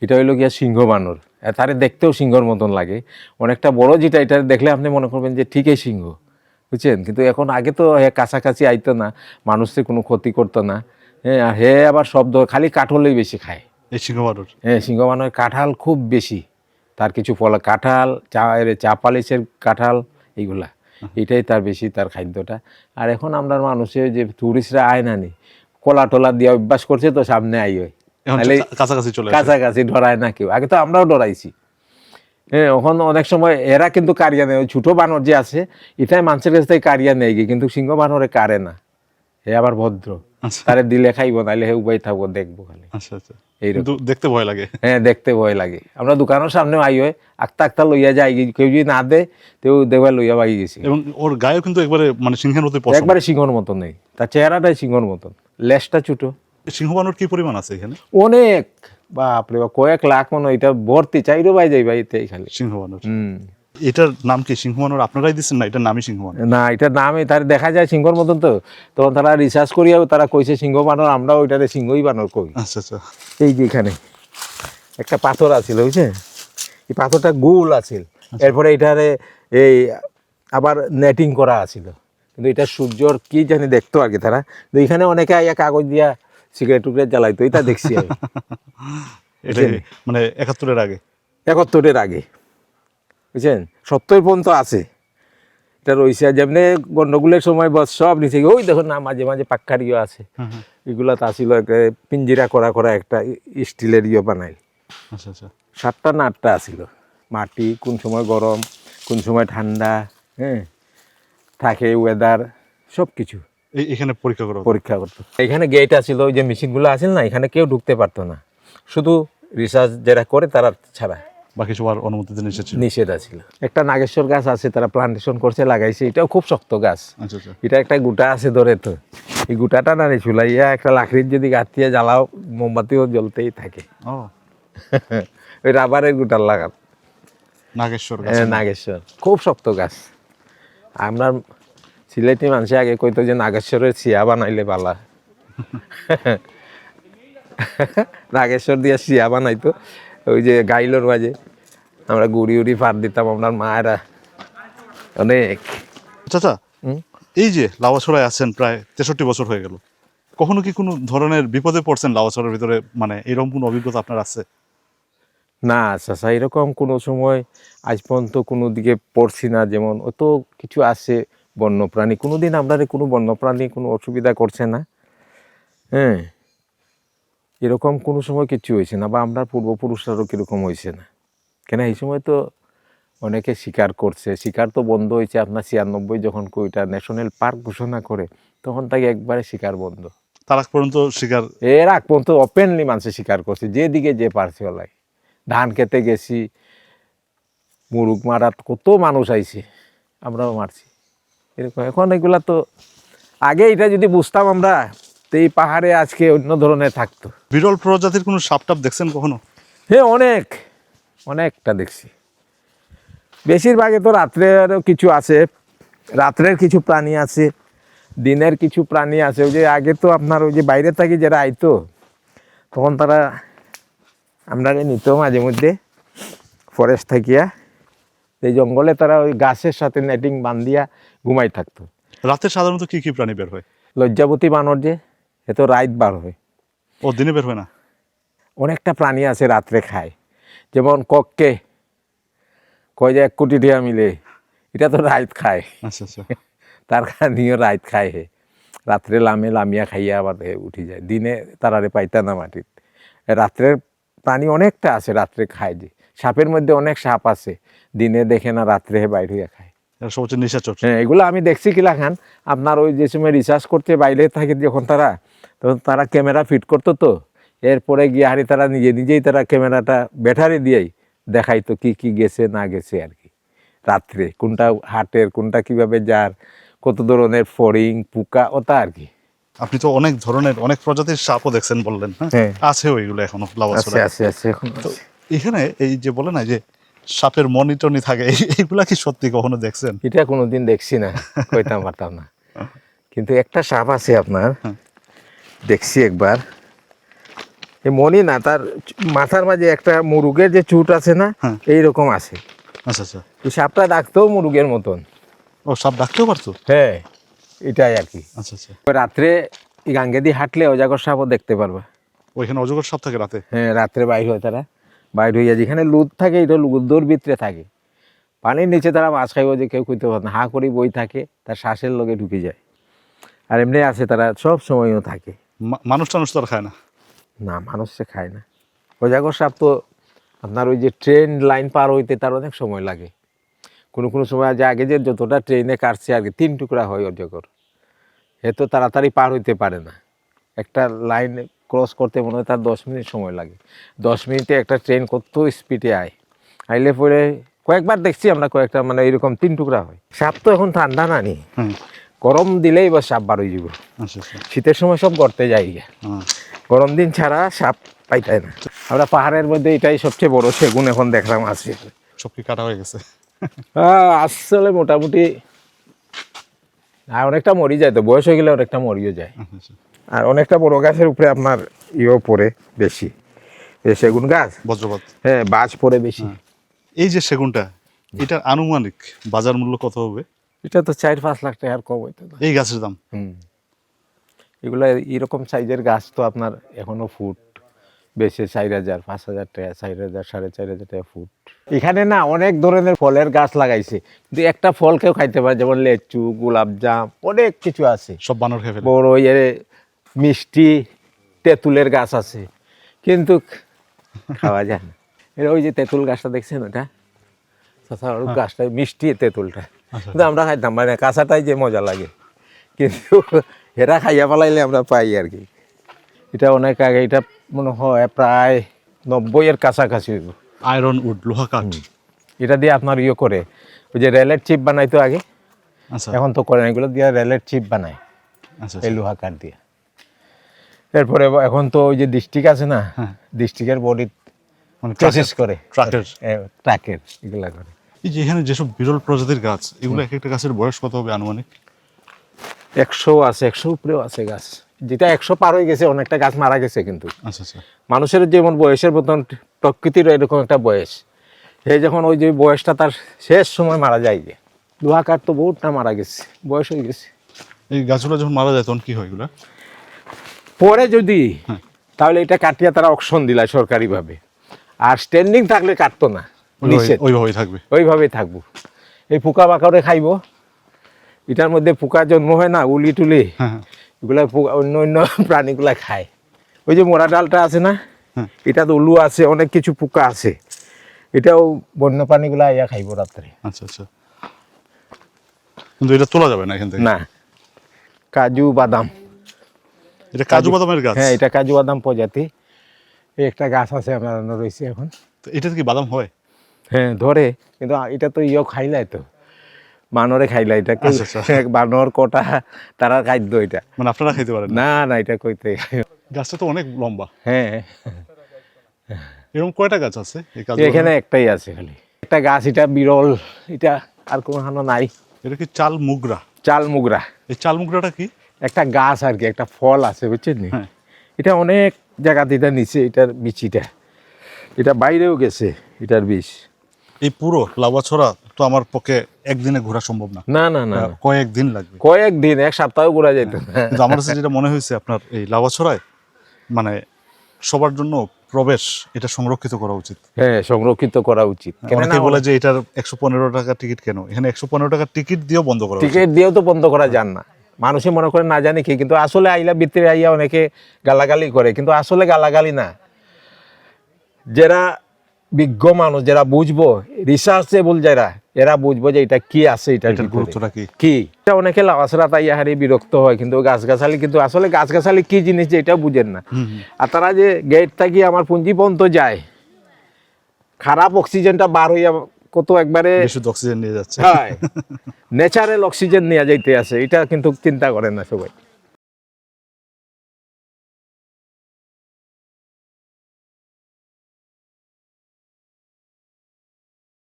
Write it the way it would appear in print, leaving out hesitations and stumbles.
এটা হইলো গিয়া সিংহ বানর। তারে দেখতেও সিংহর মতন লাগে, অনেকটা বড় যেটা, এটা দেখলে আপনি মনে করবেন যে ঠিকই সিংহ, বুঝছেন। কিন্তু এখন আগে তো কাছাকাছি আইতো না, মানুষের কোনো ক্ষতি করতো না। হ্যাঁ, আর হে আবার শব্দ খালি কাঠলেই বেশি খায় এই সিংহ বানর। হ্যাঁ, সিংহ বানর কাঁঠাল খুব বেশি, তার কিছু ফলা কাঁঠাল, চা পালিশের কাঁঠাল, এইগুলা এটাই তার বেশি তার খাদ্যটা। আর এখন আমরা মানুষে যে টুরিস্টরা আয় না নি, কলা টলা দিয়ে অভ্যাস করছে তো সামনে আই হয়, কাছাকাছি চলে আসে। কাছাকাছি ডরায় না কেউ। আগে তো আমরাও ডরাইছি। হ্যাঁ, এখন অনেক সময় এরা কিন্তু কারিয়া নেয়, ওই ছোটো বানর যে আছে এটাই মানুষের কাছ থেকে কারিয়া নেয় গিয়ে, কিন্তু সিংহ বানরে কারে না। হে আবার ভদ্র, তারে দিলে খাইব, নাইলে হে উপায় থাকবো দেখবো খালি। আচ্ছা আচ্ছা, এইরকম কিন্তু দেখতে ভয় লাগে। হ্যাঁ, দেখতে ভয় লাগে। আমরা দোকানের সামনে আই হয়, আক্তা আক্তা লইয়া যাই, কেউ যদি না দে তেও দেখবার লইয়া বাই গেছি। এবং ওর গায়েও কিন্তু একবারে মানে সিংহের মতোই পছন্দ। একবারে সিংহর মতন নেই, তার চেহারাটাই সিংহর মতন, লেজটা ছোটো। সিংহ বানর কি পরিমাণ আছে এখানে? অনেক, বাপরে বাপ, কয়েক লাখ মনে, এটা ভর্তি, চাইরো বাই যাই ভাই এতেই খালি সিংহ বানর। এটার নাম কি সিংহ বানর আপনারাই দিচ্ছেন, না এটার নামই সিংহ বানর? না, এটার নামে তার দেখা যায় সিংহর মতন তো, তখন তারা রিসার্চ করিয়াও তারা কইছে সিংহ বানর, আমরা ওইটারে সিংহই বানর কই। আচ্ছা আচ্ছা। এই যে এখানে একটা পাথর আছিল, বুঝছে, এই পাথরটা গোল আছিল, এরপরে এটারে এই আবার নেটিং করা আছিল, কিন্তু এটা সূর্যর কি জানি দেখতো আর কি তারা। তো এখানে অনেকে আইয়া কাগজ দিয়া সিগারেট টুকরেট জ্বালাইতো, এটা দেখছি আমি। এটা মানে 71-এর আগে? 71-এর আগে, বুঝছেন, 70 পর্যন্ত আছে এটা রয়েছে। যেমনি গন্ডগোলের সময় বস সব নিচে, ওই দেখুন না মাঝে মাঝে পাক্কার ইয়ে আছে, এগুলা তা ছিল পিঞ্জিরা করা করা একটা স্টিলের ইয়ে বানাই। আচ্ছা আচ্ছা। 7টা না 8টা আছিল, মাটি কোন সময় গরম কোন সময় ঠান্ডা, হ্যাঁ, থাকে ওয়েদার সব কিছু এখানে পরীক্ষা করতো। এখানে গেট আছিল, ওই যে মেশিনগুলো আছে না, এখানে কেউ ঢুকতে পারতো না, শুধু রিসার্চ যারা করে তারা ছাড়া, বাকি সবার অনুমতিতে নিষেধ আছিল। একটা নাগেশ্বর গাছ আছে, তারা প্লান্টেশন করছে, লাগাইছে, এটাও খুব শক্ত গাছ। আচ্ছা আচ্ছা। এটা একটা গুটা আছে ধরে, তো এই গুটাটা না রে চুলাইয়া একটা লাকড়ির যদি গাঁথিয়ে জ্বালাও, মোমবাতিও জ্বলতেই থাকে। ও ওই রাবারের গুটার লাগান, নাগেশ্বর গাছ। হ্যাঁ, নাগেশ্বর খুব শক্ত গাছ। আমরা সিলেটি মানুষে আগে কইতো যে নাগেশ্বরের ছিয়া বানাইলে বালা। নাগেশ্বর দিয়ে ছিয়া বানাইতো, ওই যে গাইলোর মাঝে আমরা গুড়ি উড়ি ফার দিতাম, আপনার মায়েরা অনেক। চাচা, এই যে লাউয়াছড়ায় আছেন প্রায় 63 বছর হয়ে গেল, কখনো কি কোনো ধরনের বিপদে পড়ছেন লাউয়াছড়ার ভিতরে, মানে এরকম কোনো অভিজ্ঞতা আপনার আছে? না চাচা, এরকম কোনো সময় আজ পর্যন্ত কোনো দিকে পড়ছি না। যেমন অত কিছু আছে বন্যপ্রাণী, কোনো দিন আমরা কোনো বন্যপ্রাণী কোনো অসুবিধা করছে না, হ্যাঁ, এরকম কোনো সময় কিছু হয়েছে না, বা আমরা পূর্বপুরুষরারও কীরকম হয়েছে না। কেন এই সময় তো অনেকে শিকার করছে, শিকার তো বন্ধ হয়েছে আপনার 96 যখন ওইটা ন্যাশনাল পার্ক ঘোষণা করে, তখন তাকে একবারে শিকার বন্ধ। তার আগ পর্যন্ত শিকার, এর আগ পর্যন্ত ওপেনলি মানুষে শিকার করছে, যেদিকে যে পারছে ওলাই। ধান খেতে গেছি, মুরুগ মারাত কত মানুষ আইছে, আমরাও মারছি এরকম। এখন এগুলা তো আগে এটা যদি বুঝতাম আমরা, তো এই পাহাড়ে আজকে অন্য ধরনের থাকতো। বিরল প্রজাতির কোনো সাপ টাপ দেখছেন কখনো? হ্যাঁ, অনেকটা দেখছি। বেশিরভাগে তো রাত্রেরও কিছু আছে, রাত্রের কিছু প্রাণী আছে, দিনের কিছু প্রাণী আছে। ওই যে আগে তো আপনার ওই যে বাইরে থাকি যারা আইতো, তখন তারা আমরা নিত মাঝে মধ্যে ফরেস্ট থাকিয়া, এই জঙ্গলে তারা ওই গাছের সাথে নেটিং বান্ধিয়া ঘুমাই থাকতো। রাতে সাধারণত কি কি প্রাণী বের হয়? লজ্জাবতী বানর যে, এ তো রাত বার হয়। ও দিনে বের হয় না? অনেকটা প্রাণী আছে রাত্রে খায়, যেমন কককে কয় যে 1 কোটি টিয়া মিলে, এটা তো রাত খায়। আচ্ছা আচ্ছা। তার নিয়েও রাত খায়, হে রাত্রে লামিয়া খাইয়া আবার হে উঠি যায়, দিনে তারারে পাইতা না মাটির। রাত্রের প্রাণী অনেকটা আছে, রাত্রে খায়। যে সাপের মধ্যে অনেক সাপ আছে, দিনে দেখে না, রাত্রে হে বাইরে হইয়া খায়। সবচেয়ে নিশাচর। হ্যাঁ, এগুলো আমি দেখছি কিলা খান আপনার ওই যে সময় রিসার্চ করতে বাইরে থাকে যখন তারা, তখন তারা ক্যামেরা ফিট করতো, তো এরপরে গিয়ে হারি তারা নিজেই তারা ক্যামেরাটা ব্যাটারি দিয়েই দেখাইতো কি কি গেছে না গেছে আর কি। রাত্রে কোনটা হাটের, কোনটা কিভাবে যার, কত ধরনের ফড়িং পোকা ওটা আর কি। আপনি তো অনেক ধরনের অনেক প্রজাতির সাপও দেখছেন বললেন, হ্যাঁ, আছে ওইগুলো এখনো লাউয়াছড়ায়? আছে এখন। এখানে এই যে বলে না যে সাপের মনিটনি থাকে, এইগুলা কি সত্যি কখনো দেখছেন? এটা কোনোদিন দেখছি না, কইতাম পারতাম না। কিন্তু একটা সাপ আছে আপনার, দেখছি একবার, এই মনি না, তার মাথার মাঝে একটা মুরুগের যে চুট আছে না, হ্যাঁ। এইরকম আছে। আচ্ছা আচ্ছা। এই সাপটা ডাকতেও মুরুগের মতন। ও সাপ ডাকতেও পারতো? হ্যাঁ, এটাই আর কি। আচ্ছা আচ্ছা। রাত্রে এই গাঙ্গে দিয়ে হাঁটলে অজাগর সাপও দেখতে পারবা। ওইখানে অজগর সাপ থাকে রাতে? হ্যাঁ, রাত্রে বাইর হয় তারা। বাইর হইয়া যেখানে লুদ থাকে, এটা লুদোর ভিতরে থাকে। পানির নিচে তারা মাছ খাইব যে কেউ কইতে পারে না, হা করি বই থাকে, তার শ্বাসের লগে ঢুকে যায়। আর এমনি আছে তারা সব সময়ও থাকে। মানুষ টানুষ তো আর খায় না? না, মানুষ সে খায় না। অজাগর সাপ তো আপনার ওই যে ট্রেন লাইন পার হইতে তার অনেক সময় লাগে। কোনো কোনো সময় যে আগে যে যতটা ট্রেনে কাটছে আর কি 3 টুকরা হয় অজগর, এ তো তাড়াতাড়ি পার হইতে পারে না। একটা লাইন ক্রস করতে মনে হয় তার 10 মিনিট সময় লাগে। 10 মিনিটে একটা ট্রেন কত স্পিডে আয়, আইলে পরে কয়েকবার দেখছি আমরা, কয়েকটা মানে এরকম 3 টুকরা হয়। সাপ তো এখন ঠান্ডা না নি, হুম। গরম দিলেই বা সাপ বার হয়ে যাব। আচ্ছা আচ্ছা। শীতের সময় সব গড়তে যাই, হ্যাঁ। গরম দিন ছাড়া সাপ পাইতাই না। আমরা পাহাড়ের মধ্যে এটাই সবচেয়ে বড় সেগুন এখন দেখলাম আছে। সব কি কাটা হয়ে গেছে? আসলে মোটামুটি আর অনেকটা মরি যায়, তো বয়স হয়ে গেলে অনেকটা মরিও যায়। আচ্ছা আচ্ছা। আর অনেকটা বড় গাছের উপরে আপনার ইয়েও পড়ে বেশি, এই সেগুন গাছ। বজ্রপাত? হ্যাঁ, বাজ পড়ে বেশি। এই যে সেগুনটা, এটার আনুমানিক বাজার মূল্য কত হবে? এটা তো 4-5 লাখ টাকার কম হইতো না। এই গাছের দাম? এগুলা এরকম সাইজের গাছ তো আপনার এখনো ফুট বেশি 4,000, 5,000 টাকা, 4,000, 4,500 টাকা ফুট। এখানে না অনেক ধরনের ফলের গাছ লাগাইছে, কিন্তু একটা ফল কেউ খাইতে পারে, যেমন লেচু, গোলাপজাম, অনেক কিছু আছে। সব বানর খেয়ে ফেলে? বড় মিষ্টি তেঁতুলের গাছ আছে, কিন্তু খাওয়া যায় না। এটা ওই যে তেঁতুল গাছটা দেখছেন, ওটা গাছটা মিষ্টি তেঁতুলটা, কিন্তু আমরা খাইতাম মানে কাঁচাটাই যে মজা লাগে, কিন্তু এরা খাইয়া পালাইলে আমরা পাই আর কি। এটা অনেক আগে, এটা মনে হয় প্রায় 90-এর কাছাকাছি হইব। আয়রন উড, লোহা কাঠ। এটা দিয়ে আপনার ইয়ে করে, ওই যে রেলের চিপ বানাইতো আগে, আচ্ছা এখন তো করে না, এগুলো দিয়ে রেলের চিপ বানায় আচ্ছা। এই লোহা কাঠ দিয়ে। এরপরে এখন তো ওই যে ডিস্ট্রিক্ট আছে না, ডিস্ট্রিক্টের বডি মানে প্রসেস করে, ট্রাকের এগুলা করে। এই যে এখানে যেসব বিরল প্রজাতির গাছ, এগুলো এক একটা গাছের বয়স কত হবে আনুমানিক? 100 আছে, 100 উপরেও আছে গাছ। যেটা 100 পার হয়ে গেছে, অনেকটা গাছ মারা গেছে। কিন্তু আচ্ছা আচ্ছা। মানুষের যেমন বয়সের মতন প্রকৃতির এরকম একটা বয়স, এই যখন ওই যে বয়সটা তার শেষ সময় মারা যায়, যে লোহা কাঠ তো বহুতটা মারা গেছে, বয়স হয়ে গেছে। এই গাছগুলো যখন মারা যায় তখন কি হয় এগুলা? পরে যদি তাহলে এটা কাটিয়া তারা অকশন দিলা সরকারিভাবে, আর স্ট্যান্ডিং থাকলে কাটতো না, ওইভাবেই থাকবে? ওইভাবেই থাকবো। এই পোকা বাকারে খাইব, এটার মধ্যে পোকা জন্ম হয় না, উলি টুলি, এগুলা অন্য অন্য প্রাণীগুলা খায়। ওই যে মোরা ডালটা আছে না, এটা তো উলু আছে, অনেক কিছু পোকা আছে, এটাও বন্য প্রাণীগুলা ইয়া খাইব রাত্রে। আচ্ছা আচ্ছা। কিন্তু এটা তোলা যাবে না এখান থেকে? না। কাজু বাদাম, এটা কাজু বাদামের গাছ? হ্যাঁ, এটা কাজু বাদাম প্রজাতি। এই একটা গাছ আছে আপনার রয়েছে এখন। তো এটা কি বাদাম হয়? হ্যাঁ, ধরে, কিন্তু এটা তো খাইলাই তো, বানরে খাইলাই এটা। বানর কটা তারা খাদ্য এটা, মানে আপনারা খাইতে পারেন না? না, এটা কইতে। গাছটা তো অনেক লম্বা। হ্যাঁ, এরকম কয়টা গাছ আছে এখানে? একটাই আছে খালি, একটা গাছ, এটা বিরল, এটা আর কোনো নাই। এটা কি চাল মুগরা? চাল মুগরা। এই চাল মুগরাটা কি? একটা গাছ আর কি, একটা ফল আছে, বুঝছেন? এটা অনেক জায়গাতে এটা নিচে, এটার বিচিটা, এটা বাইরেও গেছে, এটার বিষ। এই পুরো লাউয়াছড়া তো আমার পক্ষে একদিনে ঘোরা সম্ভব না। না না না, কয়েকদিন লাগবে। কয়েকদিন, এক সপ্তাহ ঘোরা যেত। কিন্তু আমার কাছে যেটা মনে হয়েছে, আপনার এই লাউয়াছড়ায় মানে সবার জন্য প্রবেশ এটা সংরক্ষিত করা উচিত। হ্যাঁ, সংরক্ষিত করা উচিত। অনেকে বলে যে এটার 115 টাকা টিকিট কেন? এখানে 115 টাকা টিকিট দিয়েও বন্ধ করা উচিত। টিকিট দিয়েও তো বন্ধ করা যান না, মানুষে মনে করে না জানি কি, কিন্তু আসলে আইলা ভিতরে আইয়া অনেকে গালাগালি করে, কিন্তু আসলে গালাগালি না। যারা বিজ্ঞ মানুষ, যারা বুঝবো, রিসার্চেবল যারা, এরা বুঝবো যে এটা কি আছে, এটার গুরুত্বটা কি। এটা অনেকে লাউয়াছড়া তাই হারি বিরক্ত হয়, কিন্তু গাছগাছালি, কিন্তু আসলে গাছগাছালি কি জিনিস যে এটা বুঝেন না। আর তারা যে গেট থাকি আমার পুঞ্জি পর্যন্ত যায়, খারাপ অক্সিজেনটা বার হইয়া কত একবারে বিশুদ্ধ অক্সিজেন নিয়ে যাচ্ছে। হ্যাঁ, ন্যাচারাল অক্সিজেন নিয়ে যাইতে আছে, এটা কিন্তু চিন্তা করেন না সবাই।